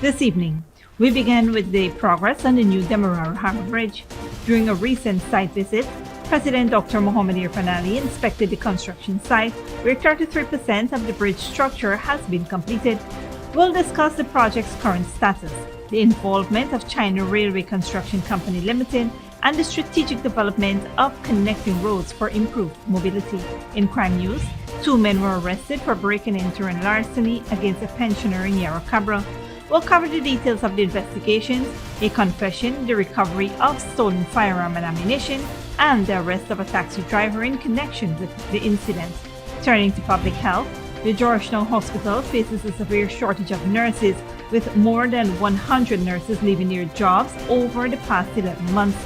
This evening, we begin with the progress on the new Demerara Harbour Bridge. During a recent site visit, President Dr. Mohamed Irfaan Ali inspected the construction site, where 33% of the bridge structure has been completed. We'll discuss the project's current status, the involvement of China Railway Construction Company Limited, and the strategic development of connecting roads for improved mobility. In crime news, 2 men were arrested for breaking and entering larceny against a pensioner in Yarra Cabra. We'll cover the details of the investigations, a confession, the recovery of stolen firearm and ammunition, and the arrest of a taxi driver in connection with the incident. Turning to public health, the Georgetown Hospital faces a severe shortage of nurses, with more than 100 nurses leaving their jobs over the past 11 months.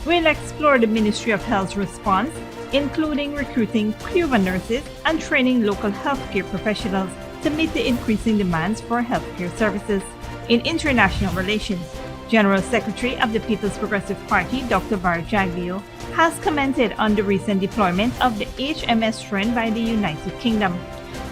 We'll explore the Ministry of Health's response, including recruiting Cuban nurses and training local healthcare professionals to meet the increasing demands for healthcare services. In international relations, General Secretary of the People's Progressive Party, Dr. Bart Jagdeo, has commented on the recent deployment of the HMS Trent by the United Kingdom.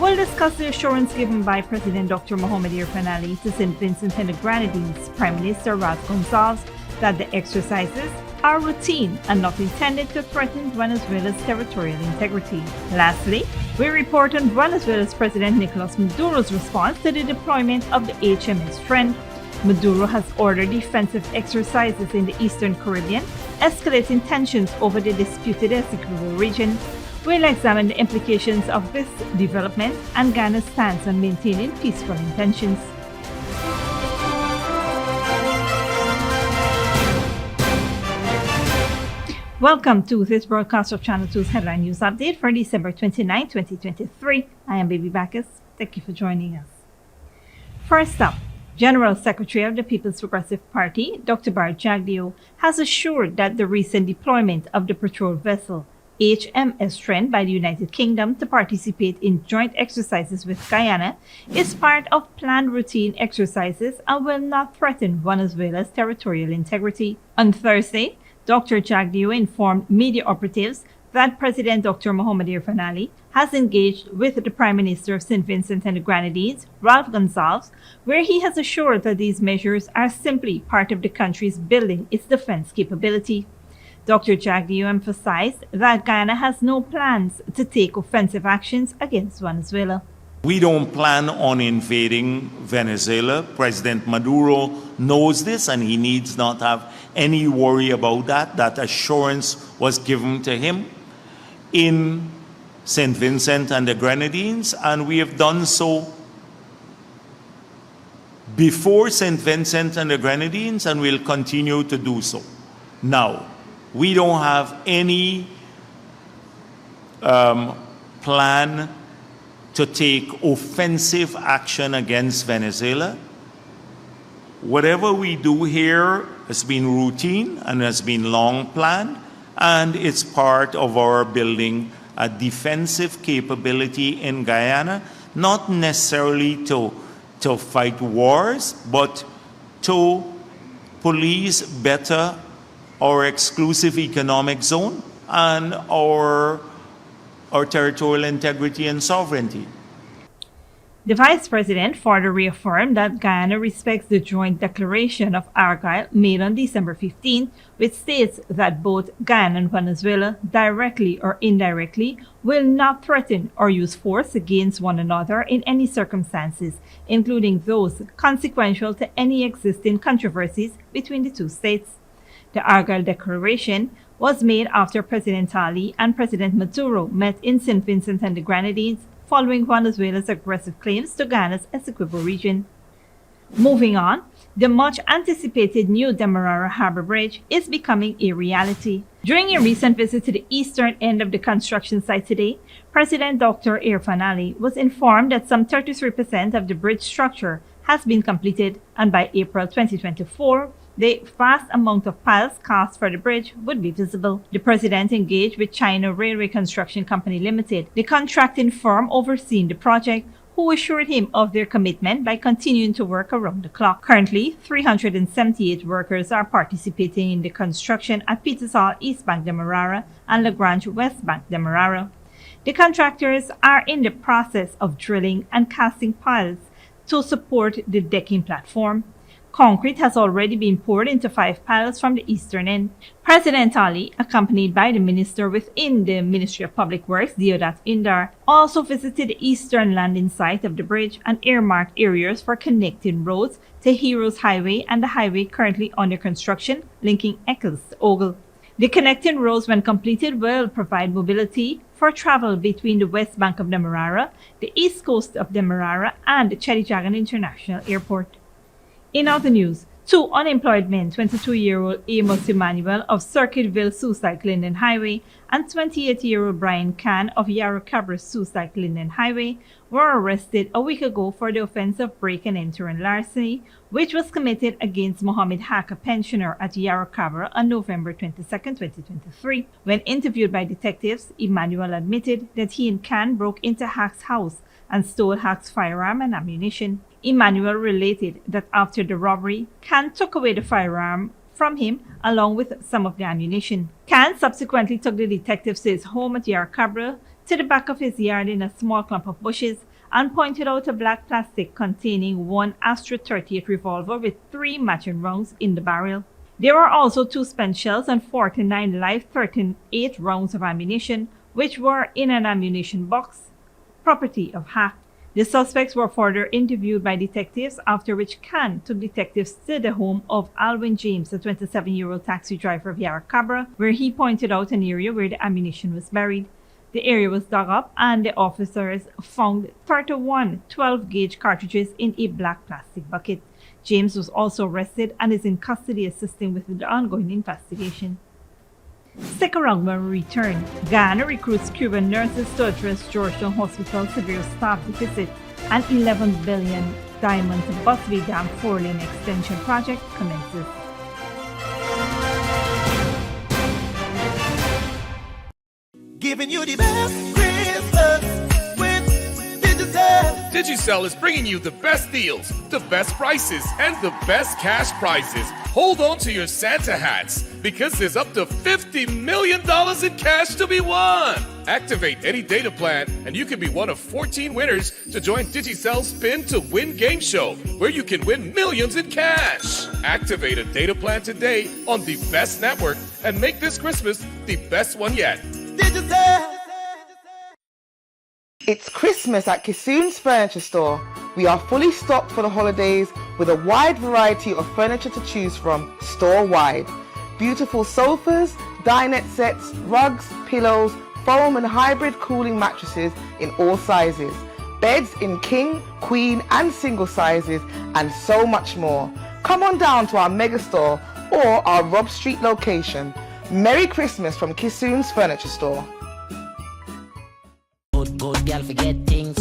We'll discuss the assurance given by President Dr. Mohamed Irfaan Ali to St. Vincent and the Grenadines Prime Minister Ralph Gonsalves that the exercises are routine and not intended to threaten Venezuela's territorial integrity. Lastly, we report on Venezuela's President Nicolas Maduro's response to the deployment of the HMS Trent. Maduro has ordered defensive exercises in the Eastern Caribbean, escalating tensions over the disputed Essequibo region. We'll examine the implications of this development and Ghana's stance on maintaining peaceful intentions. Welcome to this broadcast of Channel 2's Headline News Update for December 29, 2023. I am Baby Bacchus. Thank you for joining us. First up, General Secretary of the People's Progressive Party, Dr. Bart Jagdeo, has assured that the recent deployment of the patrol vessel HMS Trent by the United Kingdom to participate in joint exercises with Guyana is part of planned routine exercises and will not threaten Venezuela's territorial integrity. On Thursday, Dr. Jagdeo informed media operatives that President Dr. Mohamed Irfaan Ali has engaged with the Prime Minister of St. Vincent and the Grenadines, Ralph Gonsalves, where he has assured that these measures are simply part of the country's building its defense capability. Dr. Jagdeo emphasized that Guyana has no plans to take offensive actions against Venezuela. We don't plan on invading Venezuela. President Maduro knows this and he needs not have any worry about that. That assurance was given to him in St. Vincent and the Grenadines, and we have done so before St. Vincent and the Grenadines, and we'll continue to do so. Now, we don't have any plan to take offensive action against Venezuela. Whatever we do here has been routine and has been long planned, and it's part of our building a defensive capability in Guyana, not necessarily to fight wars, but to police better our exclusive economic zone and our territorial integrity and sovereignty. The Vice President further reaffirmed that Guyana respects the joint declaration of Argyle made on December 15, which states that both Guyana and Venezuela, directly or indirectly, will not threaten or use force against one another in any circumstances, including those consequential to any existing controversies between the two states. The Argyle Declaration was made after President Ali and President Maduro met in St. Vincent and the Grenadines following Venezuela's aggressive claims to Ghana's Essequibo region. Moving on, the much-anticipated new Demerara Harbour Bridge is becoming a reality. During a recent visit to the eastern end of the construction site today, President Dr. Irfaan Ali was informed that some 33% of the bridge structure has been completed, and by April 2024, the vast amount of piles cast for the bridge would be visible. The president engaged with China Railway Construction Company Limited, the contracting firm overseeing the project, who assured him of their commitment by continuing to work around the clock. Currently, 378 workers are participating in the construction at Peters Hall East Bank Demerara and Lagrange West Bank Demerara. The contractors are in the process of drilling and casting piles to support the decking platform. Concrete has already been poured into 5 piles from the eastern end. President Ali, accompanied by the minister within the Ministry of Public Works, Deodat Indar, also visited the eastern landing site of the bridge and earmarked areas for connecting roads to Heroes Highway and the highway currently under construction linking Eccles to Ogle. The connecting roads, when completed, will provide mobility for travel between the west bank of Demerara, the east coast of Demerara, and the Chedijagan International Airport. In other news, 2 unemployed men, 22-year-old Amos Emmanuel of Circuitville Suicide Linden Highway and 28-year-old Brian Can of Yarra Cabra Suicide Linden Highway, were arrested a week ago for the offense of break and enter and larceny, which was committed against Mohammed Haq, a pensioner at Yarra Cabra, on November 22, 2023. When interviewed by detectives, Emmanuel admitted that he and Can broke into Haq's house and stole Haq's firearm and ammunition. Emmanuel related that after the robbery, Can took away the firearm from him along with some of the ammunition. Can subsequently took the detectives to his home at Yarra Cabra, to the back of his yard in a small clump of bushes, and pointed out a black plastic containing 1 Astra 38 revolver with 3 matching rounds in the barrel. There were also 2 spent shells and 49 live 38 rounds of ammunition, which were in an ammunition box, property of Haq. The suspects were further interviewed by detectives, after which Can took detectives to the home of Alwyn James, a 27-year-old taxi driver of Yarra Cabra, where he pointed out an area where the ammunition was buried. The area was dug up and the officers found 31 12-gauge cartridges in a black plastic bucket. James was also arrested and is in custody assisting with the ongoing investigation. Stick around when we return. Ghana recruits Cuban nurses to address Georgetown Hospital severe staff deficit, and $11 billion Diamond Busby Dam 4-lane extension project commences. Giving you the best Christmas with Digicel. Digicel is bringing you the best deals, the best prices, and the best cash prizes. Hold on to your Santa hats, because there's up to $50 million in cash to be won. Activate any data plan, and you can be one of 14 winners to join Digicel's Spin to Win game show, where you can win millions in cash. Activate a data plan today on the best network and make this Christmas the best one yet. Digicel. It's Christmas at Kissoon's Furniture Store. We are fully stocked for the holidays with a wide variety of furniture to choose from store-wide. Beautiful sofas, dinette sets, rugs, pillows, foam and hybrid cooling mattresses in all sizes, beds in king, queen and single sizes, and so much more. Come on down to our mega store or our Rob Street location. Merry Christmas from Kissoon's Furniture Store. Good girl forget things.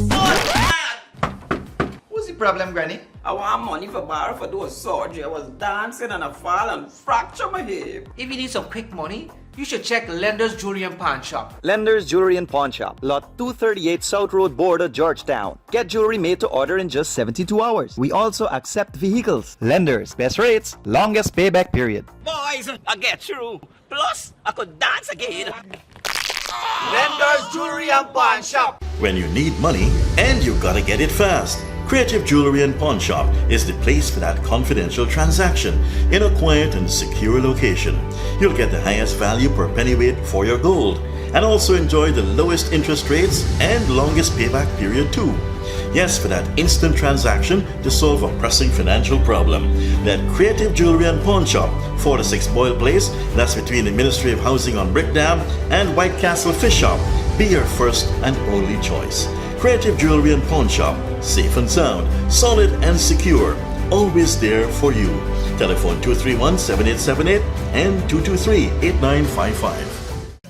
What's the problem, Granny? I want money for borrow for do a surgery. I was dancing and I fall and fracture my hip. If you need some quick money, you should check Lender's Jewelry and Pawn Shop. Lender's Jewelry and Pawn Shop, lot 238 South Road Border, Georgetown. Get jewelry made to order in just 72 hours. We also accept vehicles. Lender's, best rates, longest payback period. Boys, I get through. Plus, I could dance again. Lender's Jewelry and Pawn Shop. When you need money and you gotta get it fast, Creative Jewelry and Pawn Shop is the place for that confidential transaction in a quiet and secure location. You'll get the highest value per pennyweight for your gold and also enjoy the lowest interest rates and longest payback period too. Yes, for that instant transaction to solve a pressing financial problem. That Creative Jewelry and Pawn Shop, 46 Boyle Place, that's between the Ministry of Housing on Brickdam and White Castle Fish Shop, be your first and only choice. Creative Jewelry and Pawn Shop, safe and sound, solid and secure, always there for you. Telephone 231-7878 and 223-8955.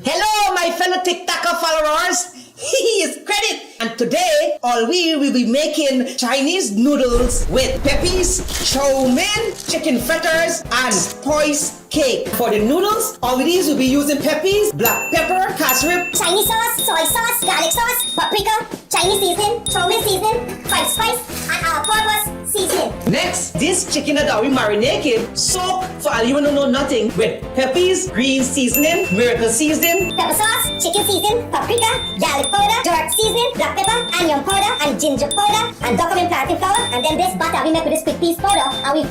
Hello, my fellow TikToker followers. It's Credit, and today all we will be making Chinese noodles with peppies, chow mein, chicken fritters, and spice cake. For the noodles, all of these will be using peppies, black pepper, cashew, Chinese sauce, soy sauce, garlic sauce, paprika, Chinese seasoning, chow mein seasoning, white spice, and all-purpose seasoning. Next, this chicken that we marinate, soak for all you don't know nothing with Pepe's green seasoning, miracle seasoning, Pepper sauce, chicken season, paprika, garlic powder, jerk seasoning, black pepper, onion powder, and ginger powder, and document plantain flour, and then this butter we make with this quick piece powder, and we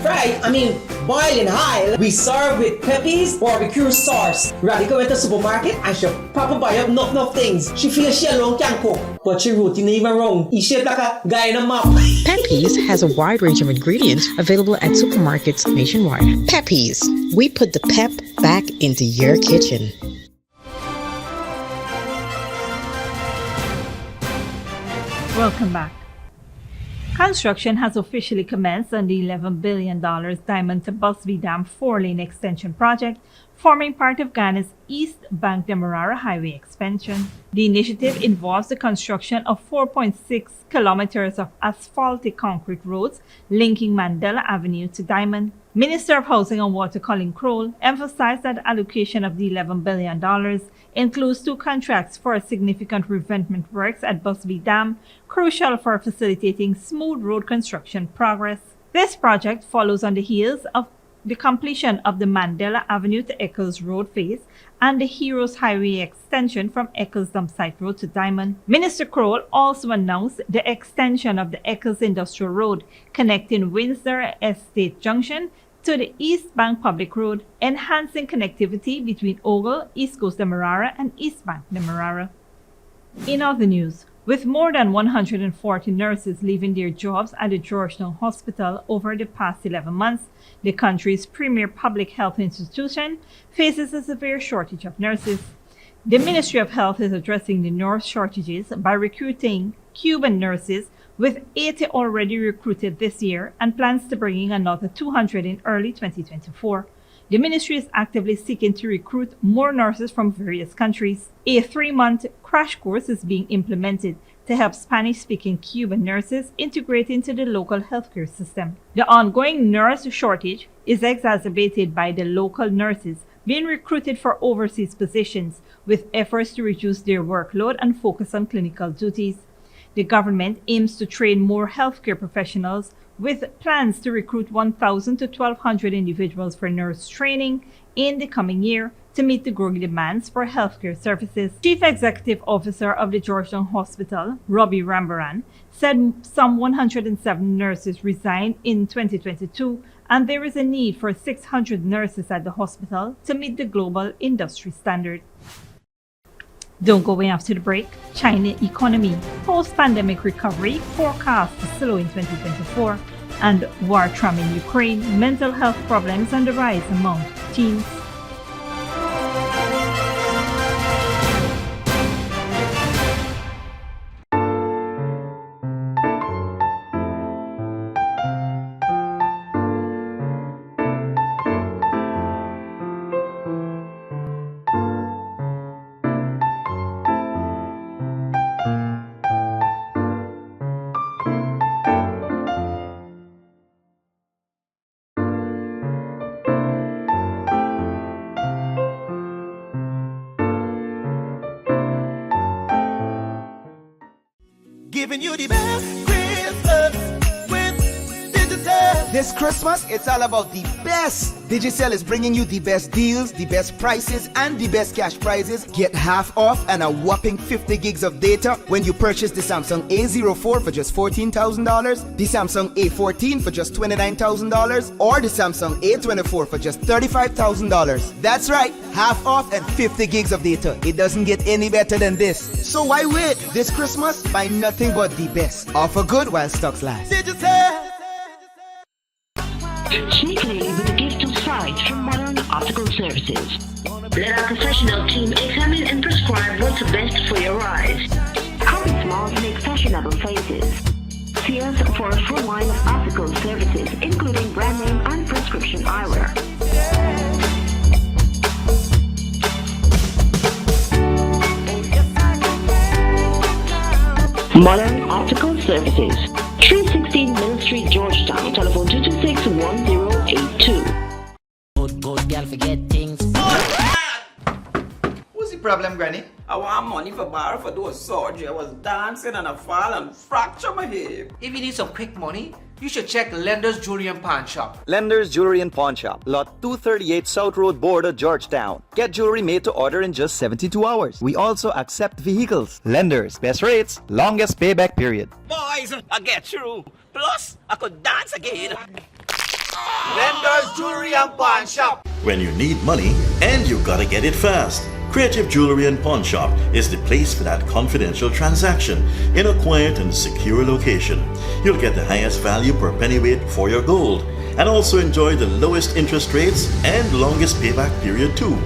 boil in high. We serve with Pepe's barbecue sauce. Radhika went to the supermarket and she proper buy up enough things. She feels she alone can cook, but she routine even wrong. He shaped like a guy in a map. Pepe's has a wide range of ingredients available at supermarkets nationwide. Pepe's, we put the pep back into your kitchen. Welcome back. Construction has officially commenced on the $11 billion Diamond to Busby Dam 4-lane extension project, forming part of Ghana's East Bank Demerara Highway expansion. The initiative involves the construction of 4.6 kilometers of asphaltic concrete roads linking Mandela Avenue to Diamond. Minister of Housing and Water Colin Crowell emphasized that the allocation of the $11 billion includes 2 contracts for significant revetment works at Busby Dam, crucial for facilitating smooth road construction progress. This project follows on the heels of the completion of the Mandela Avenue to Eccles Road phase and the Heroes Highway extension from Eccles Dumpsite Road to Diamond. Minister Crowell also announced the extension of the Eccles Industrial Road connecting Windsor Estate Junction to the East Bank Public Road, enhancing connectivity between Ogle, East Coast Demerara, and East Bank Demerara. In other news, with more than 140 nurses leaving their jobs at the Georgetown Hospital over the past 11 months, the country's premier public health institution faces a severe shortage of nurses. The Ministry of Health is addressing the nurse shortages by recruiting Cuban nurses, with 80 already recruited this year and plans to bring in another 200 in early 2024. The ministry is actively seeking to recruit more nurses from various countries. A 3-month crash course is being implemented to help Spanish-speaking Cuban nurses integrate into the local healthcare system. The ongoing nurse shortage is exacerbated by the local nurses being recruited for overseas positions, with efforts to reduce their workload and focus on clinical duties. The government aims to train more healthcare professionals, with plans to recruit 1,000 to 1,200 individuals for nurse training in the coming year to meet the growing demands for healthcare services. Chief Executive Officer of the Georgetown Hospital, Robbie Rambaran, said some 107 nurses resigned in 2022, and there is a need for 600 nurses at the hospital to meet the global industry standard. Don't go away after the break. China economy, post-pandemic recovery forecast to slow in 2024, and war trauma in Ukraine, mental health problems on the rise among teens. Giving you the best Christmas with Digicel. This Christmas, it's all about the best. Digicel is bringing you the best deals, the best prices, and the best cash prizes. Get half off and a whopping 50 gigs of data when you purchase the Samsung A04 for just $14,000, the Samsung A14 for just $29,000, or the Samsung A24 for just $35,000. That's right, half off and 50 gigs of data. It doesn't get any better than this. So why wait? This Christmas, buy nothing but the best. Offer good while stocks last. Digicel. See clearly with a gift of sight from Modern Optical Services. Let our professional team examine and prescribe what's best for your eyes. Common smiles make fashionable faces. See us for a full line of optical services, including brand name and prescription eyewear. Modern Optical Services, 316 Mill Street, Georgetown. Telephone 226-1082. Good girl forget things. What's the problem, Granny? I want money for borrow for those surgery. I was dancing and I fall and fracture my hip. If you need some quick money, you should check Lender's Jewelry and Pawn Shop. Lender's Jewelry and Pawn Shop, Lot 238 South Road Border, Georgetown. Get jewelry made to order in just 72 hours. We also accept vehicles. Lenders, best rates, longest payback period. Boys, I get through. Plus, I could dance again. Lender's Jewelry and Pawn Shop. When you need money and you gotta get it fast, Creative Jewelry and Pawn Shop is the place for that confidential transaction in a quiet and secure location. You'll get the highest value per pennyweight for your gold and also enjoy the lowest interest rates and longest payback period too.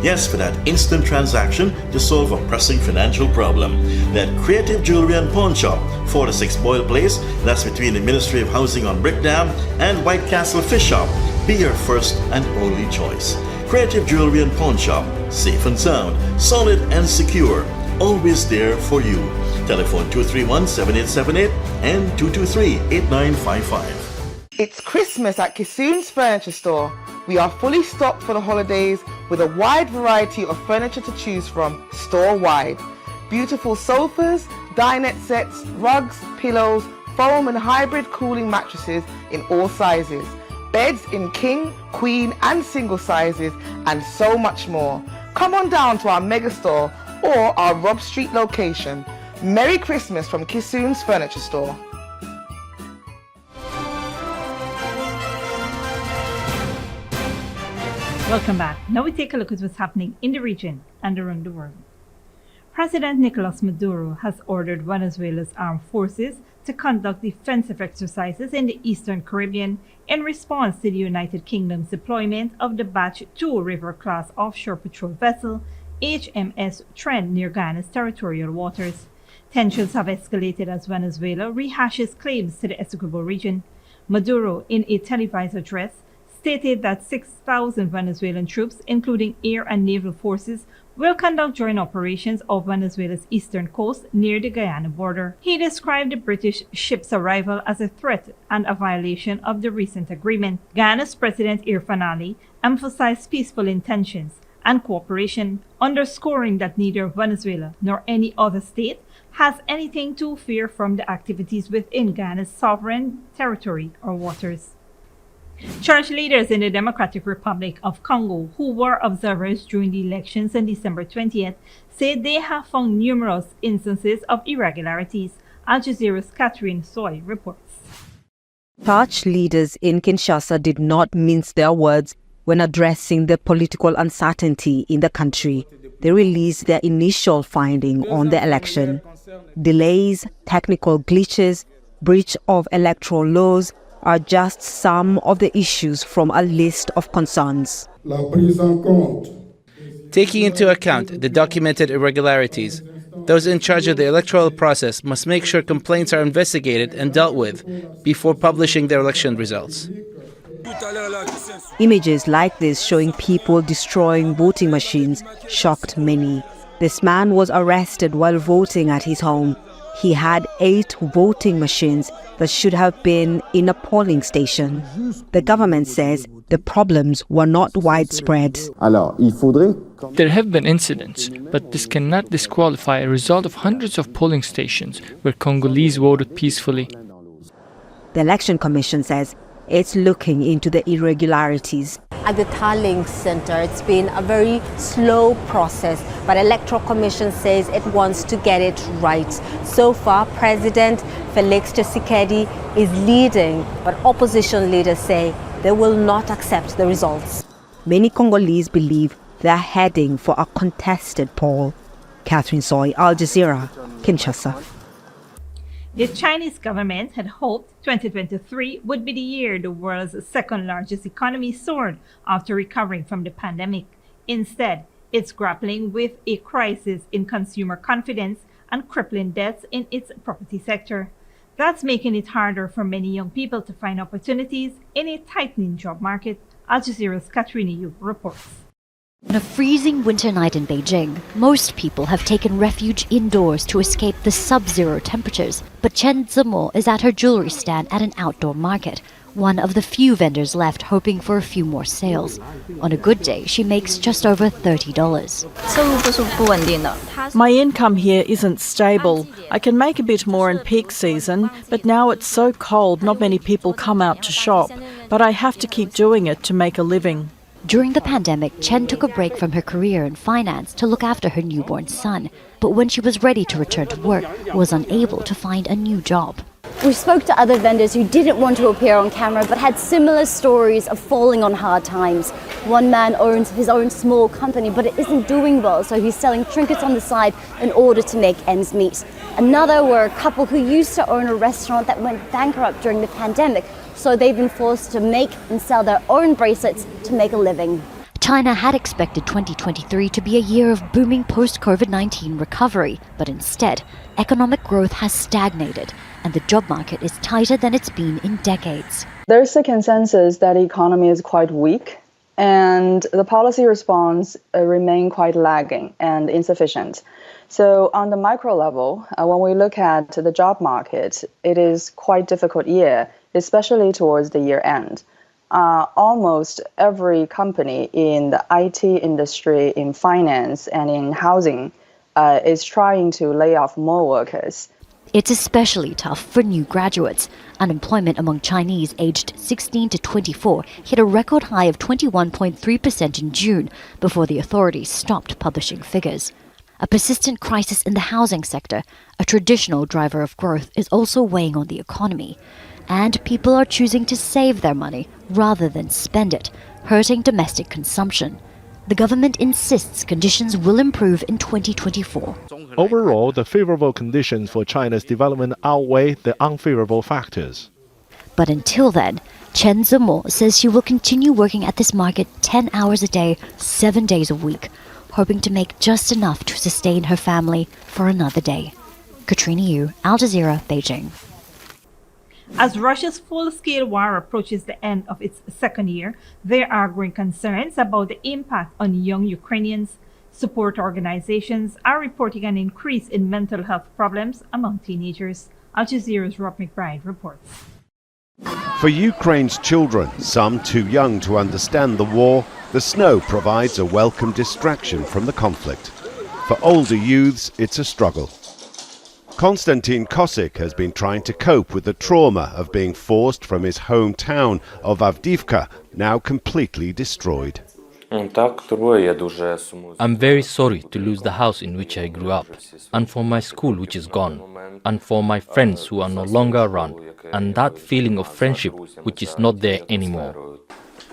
Yes, for that instant transaction to solve a pressing financial problem. That Creative Jewelry and Pawn Shop, 4-6 Boyle Place, that's between the Ministry of Housing on Brickdam and White Castle Fish Shop. Be your first and only choice. Creative Jewelry and Pawn Shop, safe and sound, solid and secure, always there for you. Telephone 231-7878 and 223-8955. It's Christmas at Kissoon's Furniture Store. We are fully stocked for the holidays with a wide variety of furniture to choose from store-wide. Beautiful sofas, dinette sets, rugs, pillows, foam and hybrid cooling mattresses in all sizes. Beds in king, queen and single sizes and so much more. Come on down to our mega store or our Rob Street location. Merry Christmas from Kissoon's Furniture Store. Welcome back. Now we take a look at what's happening in the region and around the world. President Nicolas Maduro has ordered Venezuela's armed forces to conduct defensive exercises in the Eastern Caribbean in response to the United Kingdom's deployment of the Batch 2 River-class offshore patrol vessel HMS Trent near Guyana's territorial waters. Tensions have escalated as Venezuela rehashes claims to the Essequibo region. Maduro, in a televised address, stated that 6,000 Venezuelan troops, including air and naval forces, will conduct joint operations off Venezuela's eastern coast near the Guyana border. He described the British ship's arrival as a threat and a violation of the recent agreement. Guyana's President Irfaan Ali emphasized peaceful intentions and cooperation, underscoring that neither Venezuela nor any other state has anything to fear from the activities within Guyana's sovereign territory or waters. Church leaders in the Democratic Republic of Congo, who were observers during the elections on December 20th, say they have found numerous instances of irregularities. Al Jazeera's Catherine Soy reports. Church leaders in Kinshasa did not mince their words when addressing the political uncertainty in the country. They released their initial finding on the election. Delays, technical glitches, breach of electoral laws are just some of the issues from a list of concerns. Taking into account the documented irregularities, those in charge of the electoral process must make sure complaints are investigated and dealt with before publishing their election results. Images like this showing people destroying voting machines shocked many. This man was arrested while voting at his home. He had 8 voting machines that should have been in a polling station. The government says the problems were not widespread. There have been incidents, but this cannot disqualify a result of hundreds of polling stations where Congolese voted peacefully. The Election Commission says it's looking into the irregularities. At the Tarling Center, it's been a very slow process, but Electoral Commission says it wants to get it right. So far, President Felix Tshisekedi is leading, but opposition leaders say they will not accept the results. Many Congolese believe they're heading for a contested poll. Catherine Soy, Al Jazeera, Kinshasa. The Chinese government had hoped 2023 would be the year the world's second largest economy soared after recovering from the pandemic. Instead, it's grappling with a crisis in consumer confidence and crippling debts in its property sector. That's making it harder for many young people to find opportunities in a tightening job market. Al Jazeera's Katrina Yu reports. On a freezing winter night in Beijing, most people have taken refuge indoors to escape the sub-zero temperatures. But Chen Zimo is at her jewelry stand at an outdoor market, one of the few vendors left hoping for a few more sales. On a good day, she makes just over $30. My income here isn't stable. I can make a bit more in peak season, but now it's so cold not many people come out to shop. But I have to keep doing it to make a living. During the pandemic, Chen took a break from her career in finance to look after her newborn son. But when she was ready to return to work, was unable to find a new job. We spoke to other vendors who didn't want to appear on camera but had similar stories of falling on hard times. One man owns his own small company but it isn't doing well, so he's selling trinkets on the side in order to make ends meet. Another were a couple who used to own a restaurant that went bankrupt during the pandemic, so they've been forced to make and sell their own bracelets to make a living. China had expected 2023 to be a year of booming post-COVID-19 recovery, but instead, economic growth has stagnated, and the job market is tighter than it's been in decades. There's a consensus that the economy is quite weak, and the policy response remain quite lagging and insufficient. So on the micro level, when we look at the job market, it is quite difficult year, especially towards the year end. Almost every company in the IT industry, in finance and in housing is trying to lay off more workers. It's especially tough for new graduates. Unemployment among Chinese aged 16 to 24 hit a record high of 21.3% in June before the authorities stopped publishing figures. A persistent crisis in the housing sector, a traditional driver of growth, is also weighing on the economy. And people are choosing to save their money rather than spend it, hurting domestic consumption. The government insists conditions will improve in 2024. Overall, the favorable conditions for China's development outweigh the unfavorable factors. But until then, Chen Zimo says she will continue working at this market 10 hours a day, 7 days a week, hoping to make just enough to sustain her family for another day. Katrina Yu, Al Jazeera, Beijing. As Russia's full-scale war approaches the end of its second year, there are growing concerns about the impact on young Ukrainians. Support organizations are reporting an increase in mental health problems among teenagers. Al Jazeera's Rob McBride reports. For Ukraine's children, some too young to understand the war, the snow provides a welcome distraction from the conflict. For older youths, it's a struggle. Konstantin Kosik has been trying to cope with the trauma of being forced from his hometown of Avdiivka, now completely destroyed. I'm very sorry to lose the house in which I grew up, and for my school which is gone, and for my friends who are no longer around, and that feeling of friendship which is not there anymore.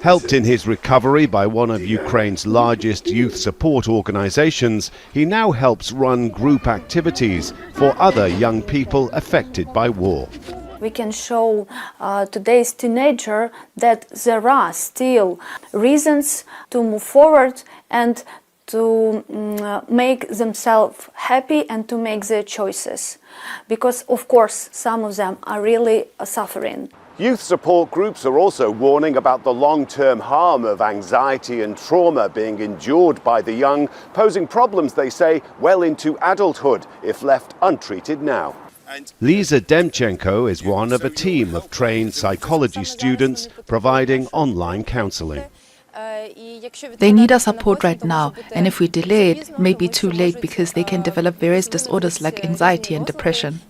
Helped in his recovery by one of Ukraine's largest youth support organizations, he now helps run group activities for other young people affected by war. We can show today's teenager that there are still reasons to move forward and to make themselves happy and to make their choices. Because, of course, some of them are really suffering. Youth support groups are also warning about the long-term harm of anxiety and trauma being endured by the young, posing problems, they say, well into adulthood if left untreated now. Lisa Demchenko is one of a team of trained psychology students providing online counseling. They need our support right now, and if we delay it may be too late because they can develop various disorders like anxiety and depression.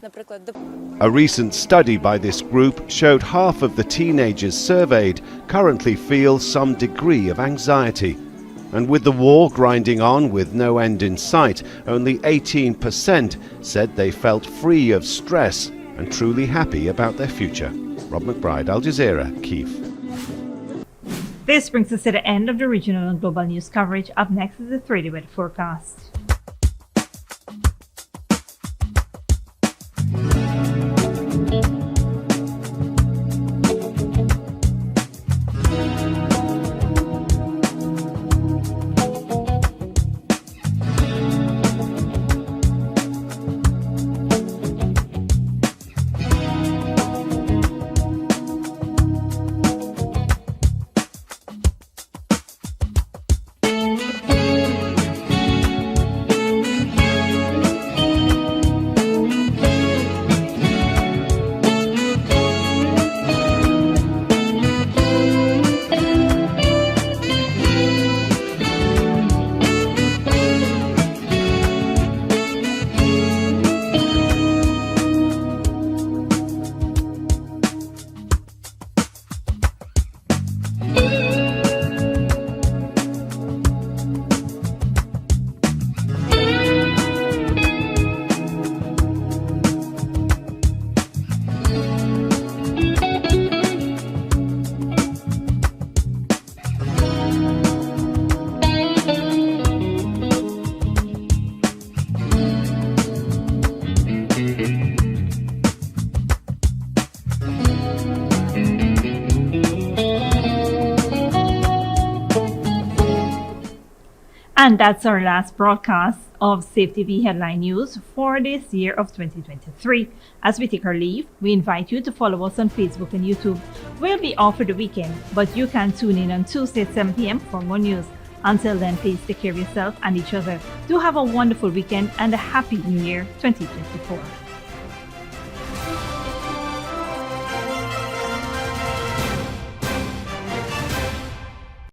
A recent study by this group showed half of the teenagers surveyed currently feel some degree of anxiety. And with the war grinding on with no end in sight, only 18% said they felt free of stress and truly happy about their future. Rob McBride, Al Jazeera, Kyiv. This brings us to the end of the regional and global news coverage. Up next is the 3-day weather forecast. And that's our last broadcast of Safe TV Headline News for this year of 2023. As we take our leave, we invite you to follow us on Facebook and YouTube. We'll be off for the weekend, but you can tune in on Tuesday at 7 p.m. for more news. Until then, please take care of yourself and each other. Do have a wonderful weekend and a happy New Year 2024.